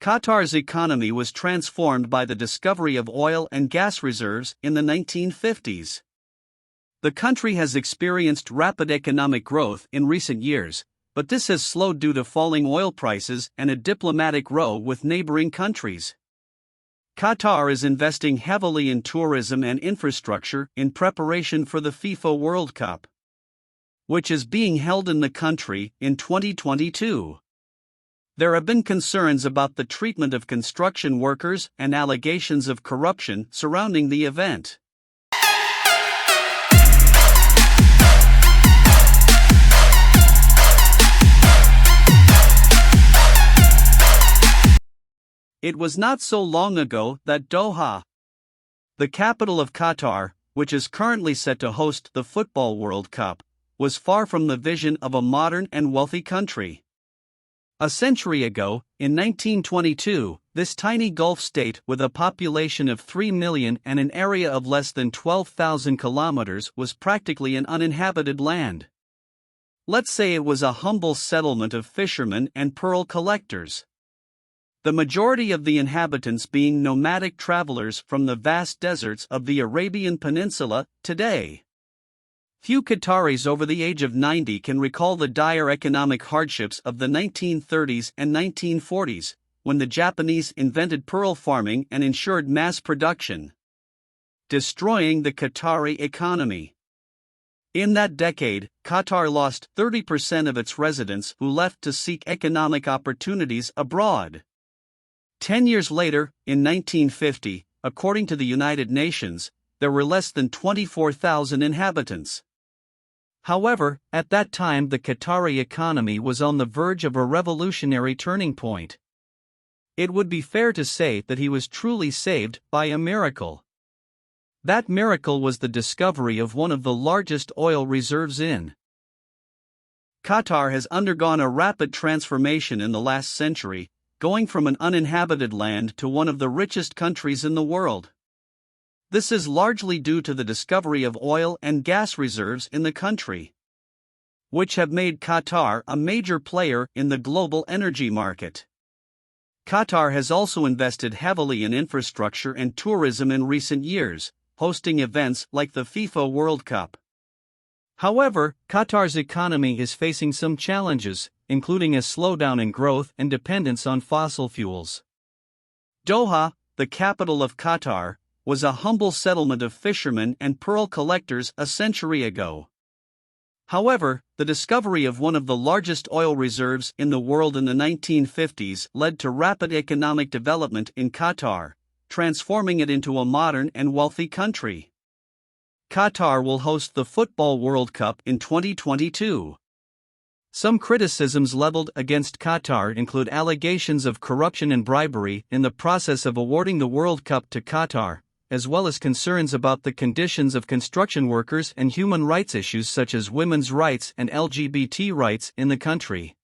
Qatar's economy was transformed by the discovery of oil and gas reserves in the 1950s. The country has experienced rapid economic growth in recent years, but this has slowed due to falling oil prices and a diplomatic row with neighboring countries. Qatar is investing heavily in tourism and infrastructure in preparation for the FIFA World Cup, which is being held in the country in 2022. There have been concerns about the treatment of construction workers and allegations of corruption surrounding the event. It was not so long ago that Doha, the capital of Qatar, which is currently set to host the Football World Cup, was far from the vision of a modern and wealthy country. A century ago, in 1922, this tiny Gulf state with a population of 3 million and an area of less than 12,000 kilometers was practically an uninhabited land. Let's say it was a humble settlement of fishermen and pearl collectors, the majority of the inhabitants being nomadic travelers from the vast deserts of the Arabian Peninsula today. Few Qataris over the age of 90 can recall the dire economic hardships of the 1930s and 1940s, when the Japanese invented pearl farming and ensured mass production, destroying the Qatari economy. In that decade, Qatar lost 30% of its residents who left to seek economic opportunities abroad. 10 years later, in 1950, according to the United Nations, there were less than 24,000 inhabitants. However, at that time the Qatari economy was on the verge of a revolutionary turning point. It would be fair to say that he was truly saved by a miracle. That miracle was the discovery of one of the largest oil reserves in. Qatar has undergone a rapid transformation in the last century, going from an uninhabited land to one of the richest countries in the world. This is largely due to the discovery of oil and gas reserves in the country, which have made Qatar a major player in the global energy market. Qatar has also invested heavily in infrastructure and tourism in recent years, hosting events like the FIFA World Cup. However, Qatar's economy is facing some challenges, including a slowdown in growth and dependence on fossil fuels. Doha, the capital of Qatar, was a humble settlement of fishermen and pearl collectors a century ago. However, the discovery of one of the largest oil reserves in the world in the 1950s led to rapid economic development in Qatar, transforming it into a modern and wealthy country. Qatar will host the Football World Cup in 2022. Some criticisms leveled against Qatar include allegations of corruption and bribery in the process of awarding the World Cup to Qatar, as well as concerns about the conditions of construction workers and human rights issues such as women's rights and LGBT rights in the country.